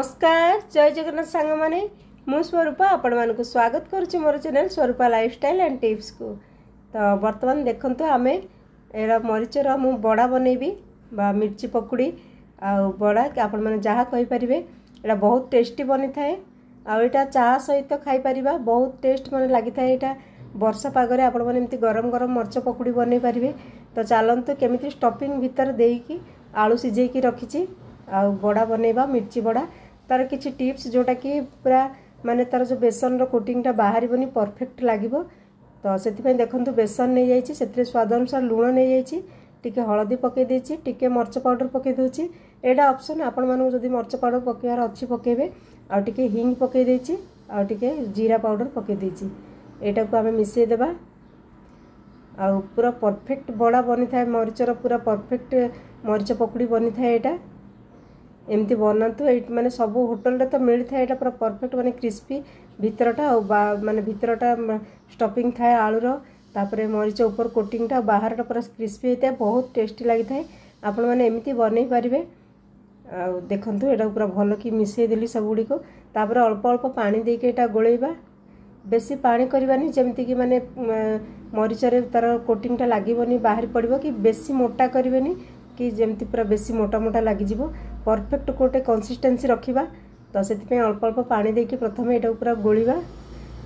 नमस्कार जय जगन्नाथ सांग माने मु स्वरूपा आपण मानक स्वागत करुच्ची मोर channel Swarupa lifestyle and tips को। तो बर्तमान देखंतु आमे एरा मरीचर मु बड़ा बनैबी बा मिर्ची पकुड़ी आ बड़ा आपण माने जहा कहि परिबे एरा बहुत टेस्टी बनि थाए आ एटा चाह सहित खाई परिबा बहुत टेस्ट माने लागि थाए। एटा वर्षा पागरे आपण माने एमती गरम गरम मरीच पकुड़ी बनै परिबे। तो चलंतु केमिति स्टफिंग भीतर देकी आलू सिझेकी रखिची आ बड़ा बनैबा मिर्ची बड़ा तार किछि टिप्स जोटा कि पूरा माने तार जो बेसन रो कोटिंगटा बाहरी बनी परफेक्ट लागिबो। तो सेति देखंतु बेसन नहीं जाइछि सेति स्वाद अनुसार लूण नहीं जाइछि टिके हळदी पके देछि टिके मरच पाउडर पके दोछि एडा ऑप्शन आपण मानु जदी मरच पाउडर पकेवार अछि पकेबे आ टिके हिंग पके देछि आ टिके जीरा पाउडर पके देछि एटा को हमें मिसै देबा आ पूरा परफेक्ट बड़ा बनि थाए मरीचर पूरा परफेक्ट मरीच पकुड़ी बनि थाए। एटा एमती बनातु माने सब होटल रे तो मिल था एटा पूरा परफेक्ट माने क्रिस्पी भीतरटा माने भीतरटा स्टफिंग थाए आलूर तापरे मरीच ऊपर कोटिंगटा बाहरटा पूरा क्रिस्पी होता बहुत टेस्टी लगी थाए। आपण माने एमती बनै पारिबे आ देखंतु एटा पूरा भलो कि मिसै देली सब गुडी को तापरे अल्प अल्प पानी देके एटा गोळेबा बेसी पानी करबानी जेमती कि माने मरीच रे तार कोटिंगटा लागिबोनी बाहर पड़िबो कि बेसी मोटा करबेनी कि जेमती पूरा बेसी मोटा मोटा लागि जिवो परफेक्ट कोटे कंसिस्टेंसी रखिबा। तो सेति पे अल्प अल्प पानी देकी प्रथमे एटा पूरा गोळीबा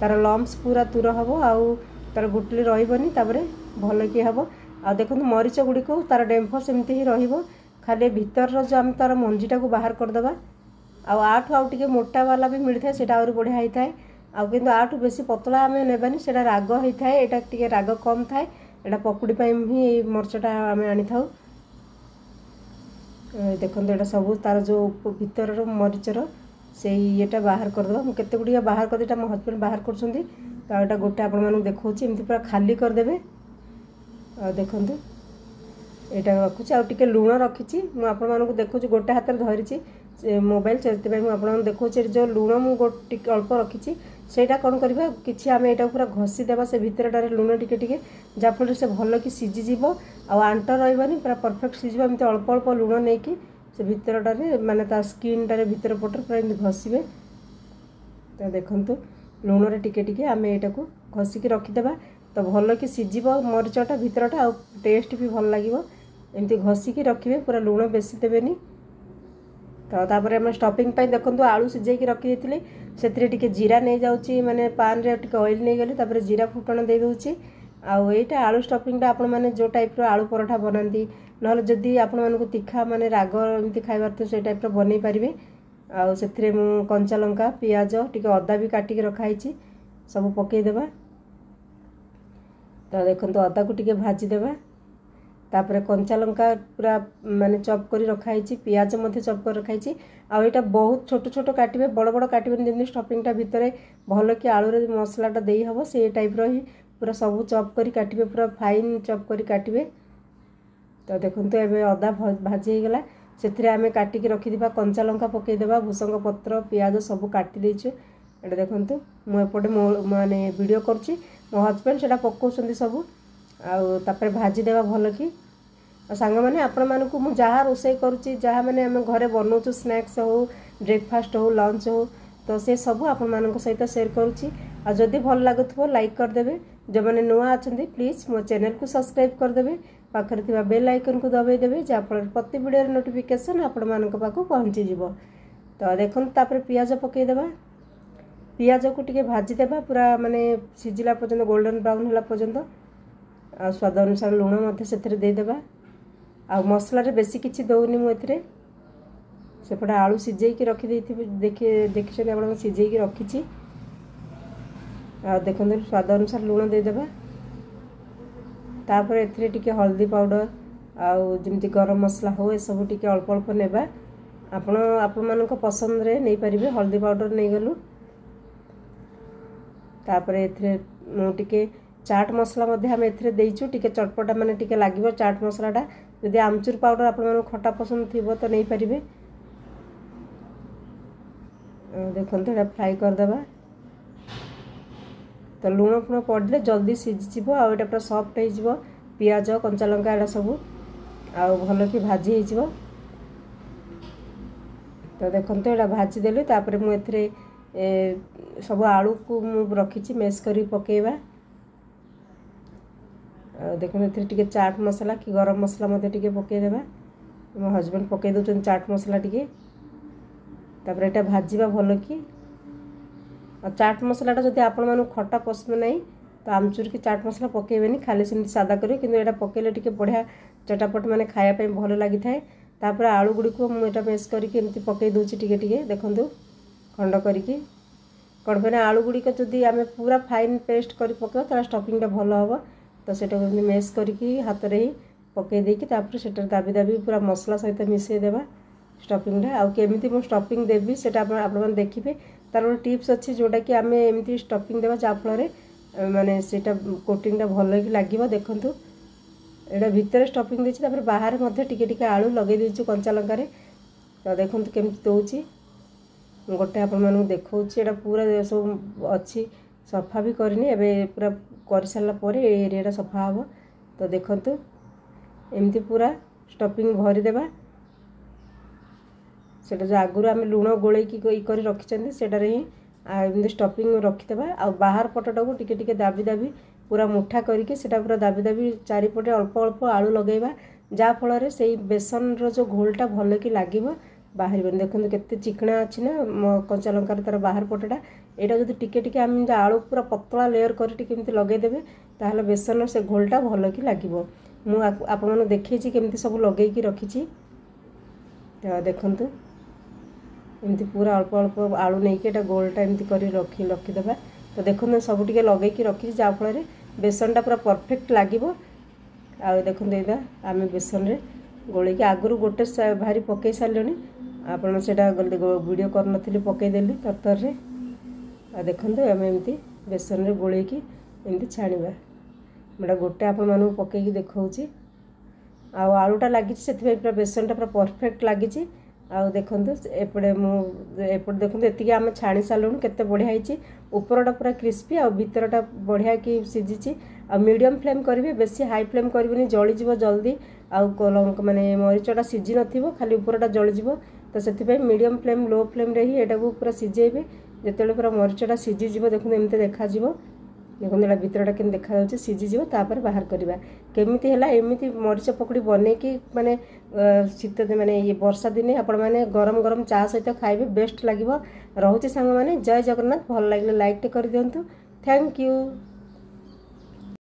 तार लम्स पूरा दूर हबो आउ तार गुटली रहिबोनी तापरे भलो कि हबो आ देखंतु मरीच गुडी को तार डेम्फो सेमती ही रहिबो खाली भीतर रो जो हम तार मंजीटा को बाहर कर दबा आ आठु आउ टिके मोटा वाला भी मिलथाय सेटा और बढ़िया होई थाए आ किंतु आठु बेसी पतला हमें नेबानी सेटा राग होई थाए एटा टिके राग कम थाए एटा पकुड़ी पई ही मरचटा हमें आनी थाउ। देखो एटा सब तार जो भीतर मरीचर से ये बाहर करदे मुझे केते गुड़िया बाहर करदे मो हस्बैंड बाहर कर तो गोटे आपण देखौछि एमती पूरा खाली करदेबे आ देखंतु एटा रखुछि आ टिके लूण रखिछि मु आपण मानकु देखौछि गोटे हाथ रे धरिछि मोबाइल सेते मु आपण मानकु देखौछि जो लूण मु गोटे अल्प रखिछि सेटा कोन करबा किछि आमे एटा पूरा घसी देबा से भीतरटारे लूण टिके टिके जाफल से भलो कि सिझी जीवो आ आंट रहइबानी पूरा परफेक्ट सिझिबा एमती अल्प अल्प लूण नेकी से भीतरटारे माने ता स्किन टारे भीतर पटर पूरा एमती घसीबे। तो देखंतु लूण रे टिके टिके आमे एटा को घसी के रखि देबा तो भलो कि सिझिबो मरीचटा भीतरटा आ टेस्ट भी भल लागिवो एमती घसी के रखिबे पूरा लूण बेसी देबेनी। तो तापरे हम स्टफिंग पाई देखंतु आलू सिझाई के रखि देथिले सेतिरे टिके जीरा नै जाउची माने पान रे टिके ऑयल नै गेले तापरे जीरा फुटण दे दोउची आ एटा आलू स्टफिंगटा आपण माने जो टाइप रो आलू परोठा बनांती नहले जदी आपण मानकु तीखा माने राग एमती खाइबार तो से टाइप रो बनै पारिबे आ सेतिरे मु कंचा लंका पियाज टिके अदा भी काटी के रखाइची सब पके देबा। तो देखंतु अदा को टिके भाजी देबा तापरे कंचा लंका पूरा माने चॉप करी रखाइची पियाज मध्ये चॉप कर रखाइची आ एटा बहुत छोट छोट काटिबे बड़ बड़ काटिबे जेमि स्टफिंगटा भितरे भलो कि आलू रे मसलाटा देई हबो से टाइप रो ही पूरा सब चॉप करी काटिबे पूरा फाइन चॉप करी काटिबे। तो देखंतु एबे अदा भाजी हे गला सेथिरे आमे काटी के रखि दिबा कंचा लंका पके देबा भूसंग पत्र पियाज सब काटी देछु एटा देखंतु मु एपटे माने वीडियो करछि मो हस्बैंड सेटा पकोसंदी सब आ तापर भाजी देबा भलो कि सांग माने आपण मानकु मु जहा रोसई करूची जहा माने हम घरे बनौछु स्नैक्स हो ब्रेकफास्ट हो लंच हो तो से सब आपण मानक सहित शेयर करूची आ जदी भल लागुथबो लाइक कर देबे जो माने नुआ अछंती प्लीज मो चैनल को सब्सक्राइब कर देबे पाखरे थिबा बेल आइकन को दबाई देबे जा फल प्रति वीडियो नोटिफिकेशन आपण मानक पाखो पहुंची जिवो। तो देखन तापर पियाज पके देबा पियाज को टिके भाजी देबा पूरा माने सिजिला पर्यंत गोल्डन ब्राउन होला पर्यंत आ स्वाद अनुसार लूण मध्ये सेथरे दे देबा आ मसला रे बेसी किछि दउनी मु एथरे सेपडा आलू सिझेई के रखि देथिबे देखिछन आपण सिझेई के रखिछि आ देखन स्वाद अनुसार लूण दे देबा तापर एथरे टिके हल्दी पाउडर आ जेमति गरम मसला हो ए सब टिके अल्प अल्प नेबा आपण मानक पसंद रे नै परिबे हल्दी पाउडर नै गलु तापर एथरे मु टिके चाट मसला मध्ये हम एथरे देइछु टिके चटपटा माने टिके लागिवो चाट मसलाटा यदि आमचूर पाउडर आपण मानक खट्टा पसंद थिबो तो नै परिबे। देखंतु एटा फ्राई कर देबा तो लूण फुण पड़ले जल्दी सिझिजिवो आ एटा पूरा सॉफ्ट हो जिवो पियाज कंचा लंका एटा सब आ भलो कि भाजी हो जिवो। तो देखते यहाँ भाजीदेली तापर मुझे सब आलू को रखी मेस कर पकेवा देखते ये चाट मसला कि गरम मसला मत पकईदेवा मो हजबैंड पकई दौरान चाट मसला टी तापर यहाँ भाजवा भल कि चाट मसलाटा जब आपण मानू खटा पसंद नहीं तो आमचूर की चाट मसला पकेबेनी खाली सेमती सादा करेंगे किंतु यहाँ पकेले टी बढ़िया चटापट माने खायापी भल लगी थाए तापर आलू गुड़ी को मुझे मेस करके एमती पकई दूसरी टिके देखूँ खंड करी कौन पे आलू गुड़िक जदि आम पूरा फाइन पेस्ट कर पकेबा तो स्टफिंगटा भल हम तो सेटा मेस करके हाथ में ही पकई देकी तापर सेटा दाबी दाबी पूरा मसला सहित मिसईदेवा स्टफिंगटा आउ केमिति मो स्टफिंग देवी सेटा आपण देखिए तार गोटे टिप्स अच्छी जोटा कि आम एमती स्टफिंग देवा जहाँफल माने सेटा कोटिंगटा भल कि लगे देखूँ यहाँ भितर स्टफिंग देती तापर बाहर टिके आलू लगे देचु कंचा लंकार तो देखूँ केमती दौची गोटे आपण देखा पूरा सब अच्छी सफा भी करनी एवं पूरा कर सारापर एरिया सफा हम तो देखूँ एमती पूरा स्टफिंग भरीदेवा सेटा जो आगुरी आम लुण गोल कर रखी सेटार ही एमती स्टफिंग रखीदेवा आ बाहर पटटा को टिके दाबी दाबी पूरा मुठा करके सेटा पूरा दाबी दाबी चारिपटे अल्प अल्प आलू लगेवा जहाँफल से बेसन रो घोलटा भल कि लगे बाहर देखते केते चिकना अच्छी ना कंचा लंकार तार बाहर पटटा यहाँ जो टिके आम आलू पूरा पतला लेयर करके लगेदेवे ताहले बेसन से घोलटा भल कि लगे मुझे देखी केमती सब लगे रखी तो देखूँ एमती पूरा अल्प अल्प आलू नहीं कि गोलटा एमती कर रखीदेवा तो देखो सब टे लगे रखी जहाँफल बेसनटा पूरा परफेक्ट लगे आ देखते यहाँ आम बेसन रे गोल आगुरी गोटे भारी पकई सारे आपड़ से वीडियो कर पकईदेली तरतर आ देखते आम एमती बेसन रे गोल एमती छाणवा मैं गोटे आपण मानू पकईकी देखा आलूटा लगी से पूरा बेसनटा पूरा परफेक्ट लगी आउ देखो एपटे एपटे देखो ये आम छाणी सारूँ केते बढ़िया होती उपरटा पूरा क्रिस्पी आ भीतरटा बढ़िया कि सीझी आ मीडियम फ्लेम करेंगे बेसी हाई फ्लेम करेंगे जलीज जल्दी आउ माने मरीचटा सीझी न खाली उपरटा जलीज तो से मीडियम फ्लेम लो फ्लेम रे ही एटा को पूरा सीझेबे जिते पूरा मरीचटा सीझीज देखो एमती देखा देखो यहाँ भितरटा के देखा सीझीज तापर बाहर करवा केमिति है एमती मरीच पकड़ी बनईकी माने शीत माने ये वर्षा दिने आपण मैंने गरम गरम चा सहित खाइबे बेस्ट लगे रोचे सांग मैंने जय जगन्नाथ भल लगे लाइक टे कर दिंतु थैंक यू।